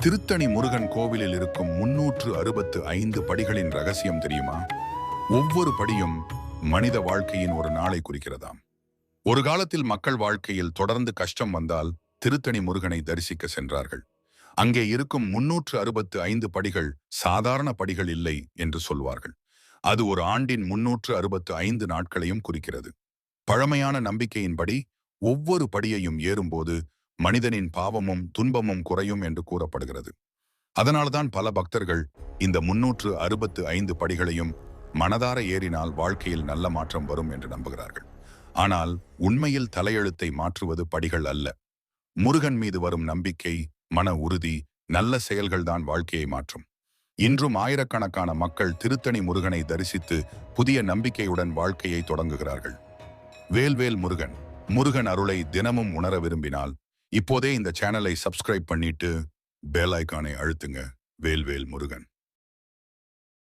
திருத்தணி முருகன் கோவிலில் இருக்கும் 365 படிகளின் ரகசியம் தெரியுமா? ஒவ்வொரு படியும் மனித வாழ்க்கையின் ஒரு நாளை குறிக்கிறதாம். ஒரு காலத்தில் மக்கள் வாழ்க்கையில் தொடர்ந்து கஷ்டம் வந்தால் திருத்தணி முருகனை தரிசிக்க சென்றார்கள். அங்கே இருக்கும் 365 படிகள் சாதாரண படிகள் இல்லை என்று சொல்வார்கள். அது ஒரு ஆண்டின் 365 நாட்களையும் குறிக்கிறது. பழமையான நம்பிக்கையின்படி ஒவ்வொரு படியையும் ஏறும்போது மனிதனின் பாவமும் துன்பமும் குறையும் என்று கூறப்படுகிறது. அதனால்தான் பல பக்தர்கள் இந்த 365 படிகளையும் மனதார ஏறினால் வாழ்க்கையில் நல்ல மாற்றம் வரும் என்று நம்புகிறார்கள். ஆனால் உண்மையில் தலையெழுத்தை மாற்றுவது படிகள் அல்ல. முருகன் மீது வரும் நம்பிக்கை, மன உறுதி, நல்ல செயல்கள்தான் வாழ்க்கையை மாற்றும். இன்றும் ஆயிரக்கணக்கான மக்கள் திருத்தணி முருகனை தரிசித்து புதிய நம்பிக்கையுடன் வாழ்க்கையை தொடங்குகிறார்கள். வேல்வேல் முருகன். முருகன் அருளை தினமும் உணர விரும்பினால் இப்போதே இந்த சேனலை சப்ஸ்கிரைப் பண்ணிட்டு பெல் ஐகானை அழுத்துங்க. வேல்வேல் முருகன்.